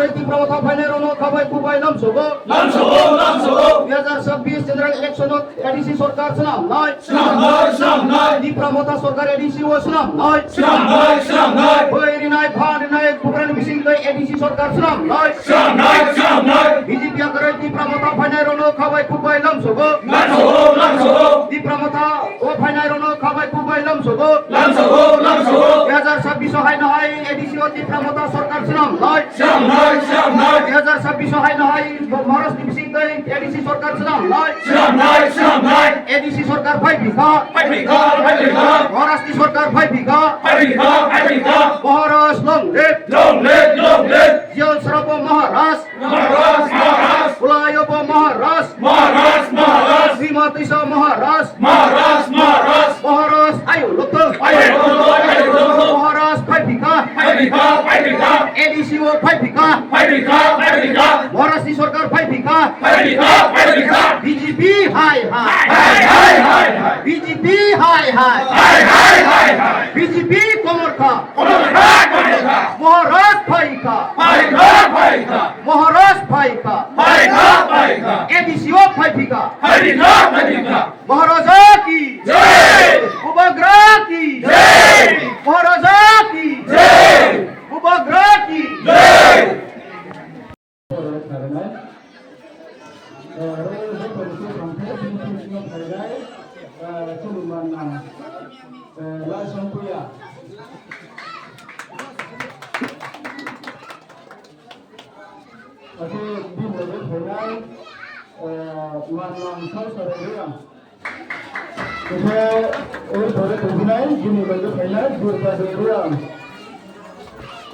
করে তীব্রতা ফাইনের অনু খাবাই কুবাই নাম সগো 2026 জেনারেল ইলেকশন এডিসি সরকার নাম নয় তীব্রতা সরকার এডিসি ও নাম নয় বৈরি নাই ভান নাই কুবরান বিসিং এডিসি সরকার নাম নয় বিজেপি করে তীব্রতা ফাইনের অনু খাবাই কুবাই নাম সগো তীব্রতা ও ফাইনের অনু খাবাই কুবাই নাম সগো 2026 হয় নহয় এডিসি ও তীব্রতা সরকার নাম নয় 2026 হয় নহয় মহারাষ্ট্র বিসিং এডিসি সরকার নাম নয় এডিসি সরকার ভাই ভিখা মহারাষ্ট্র সরকার ভাই ভিখা মহারাষ্ট্র লং লেট জিয়ল সরব মহারাষ্ট্র উলায়ব মহারাষ্ট্র শ্রীমতিসা মহারাষ্ট্র আয়ো লোক মহারাষ্ট্র ভাই ভিখা এডিসি ও ভাই ভিখা মহারাষ্ট্র সরকার ভাই ভিখা বিজেপি হাই বিজেপি হাই বিজেপি কোমর খা মহারাষ্ট্র ভাই খা মহারাষ্ট্র ভাই খা এডিসি ও ভাই ভিখা মহারাজা কি উপগ্রহ কি মহারাজা কি উপগ্রহ কি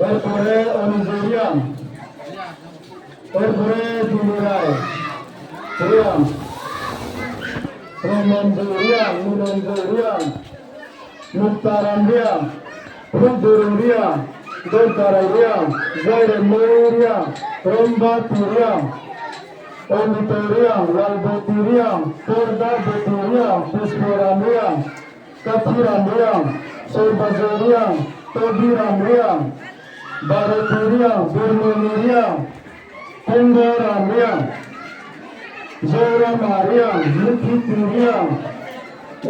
এরপরে অনুজরিয়াম এরপরে দিনুরায় রিয়াম রমনজরিয়াম নুনজরিয়াম মুক্তারাম রিয়াম রুদুরুম রিয়াম দলতারাই রিয়াম জয়রেমরিয়াম রমবাতুরিয়াম অমিতরিয়াম লালবতুরিয়াম পর্দাবতুরিয়াম পুষ্পরাম রিয়াম কাথিরাম রিয়াম সৌবাজরিয়াম তবিরাম রিয়াম বারতুরিয়াম বর্মনিরিয়াম পঙ্গরাম রিয়াম জৌরামারিয়াম মুখিতুরিয়াম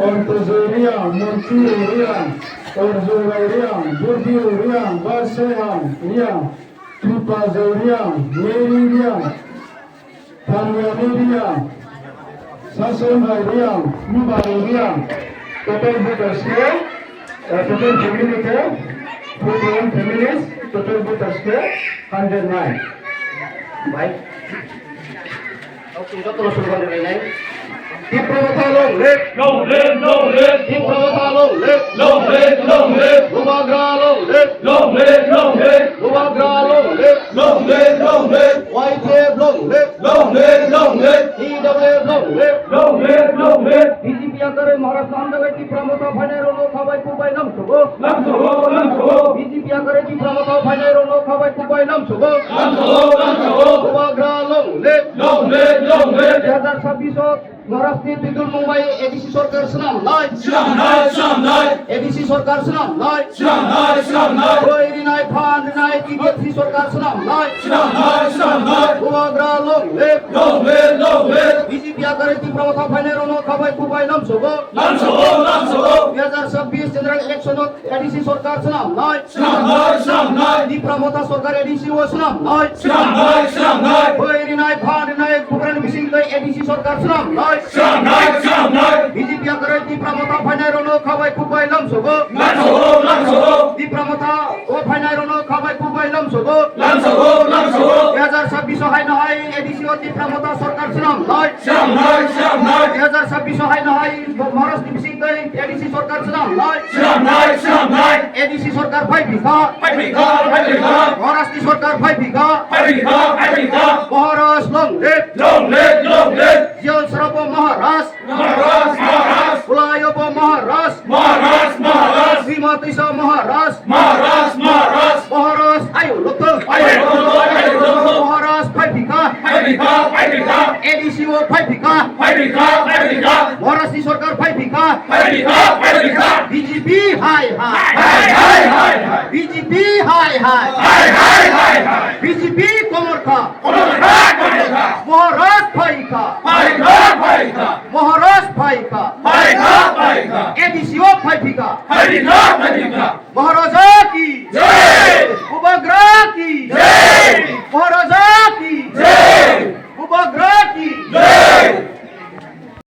অন্তজরিয়াম মন্তিরিয়াম অর্জুরারিয়াম বুদ্ধিরিয়াম বাসেহাম রিয়াম কৃপাজরিয়াম মেরিরিয়াম পানিয়ামিরিয়াম শাসনভাইরিয়াম মুবারিয়াম total vote আসছে total ফ্যামিলিতে 41 families total vote আসছে 109 ভাই যত শুরু করে নাই তীব্রতা লং লেট তীব্রতা লং লেট উপগ্রহ লং লেট উপগ্রহ লং লেট ওয়াইজেব লং লেট ইডব্লিউ লং লেট বিজেপি আকারে মহারাষ্ট্র আন্দোলন তীব্রতা ফাইনের অনু খাবাই কুবাই নাম সগো বিজেপি আকারে তীব্রতা ফাইনের অনু খাবাই কুবাই নাম সগো উপগ্রহ লং লেট 2026 মহারাষ্ট্রের বিদুর মুম্বাই এডিসি সরকার নাম নয় এডিসি সরকার নাম নয় বৈরি নাই ভান নাই টিএফসি সরকার নাম নয় উপগ্রহ লং লেট বিজেপি আকারে তীব্রতা ফাইনের অনু খাবাই কুবাই নাম সগো 2026 জেনারেল ইলেকশন এডিসি সরকার নাম নয় তীব্রতা সরকার এডিসি ও নাম নয় বৈরি নাই ভান নাই কুবরান বিসিং এডিসি সরকার নাম নয় বিজেপি আকারে তীব্রতা ফাইনের অনু খাবাই কুবাই নাম সগো তীব্রতা ও ফাইনের অনু খাবাই কুবাই নাম সগো 2026 হয় নহয় এডিসি ও তীব্রতা সরকার নাম নয় 2026 হয় নহয় মহারাষ্ট্র বিসিং এডিসি সরকার নাম নয় এডিসি সরকার ভাই ভিখা মহারাষ্ট্র সরকার ভাই ভিখা মহারাষ্ট্র লং লেট জিয়ল সরব মহারাষ্ট্র উলায়ব মহারাষ্ট্র শ্রীমতিসা মহারাষ্ট্র আয়ো লোক মহারাষ্ট্র ভাই ভিখা এডিসি ও ভাই ভিখা মহারাষ্ট্র সরকার ভাই ভিখা বিজেপি হাই বিজেপি হাই বিজেপি फाइका মহারাজ ফাইকা फाइका फाइका এবিসিও ফাইফিকা फाइका फाइका মহারাজা কি जय উপগ্রহ কি जय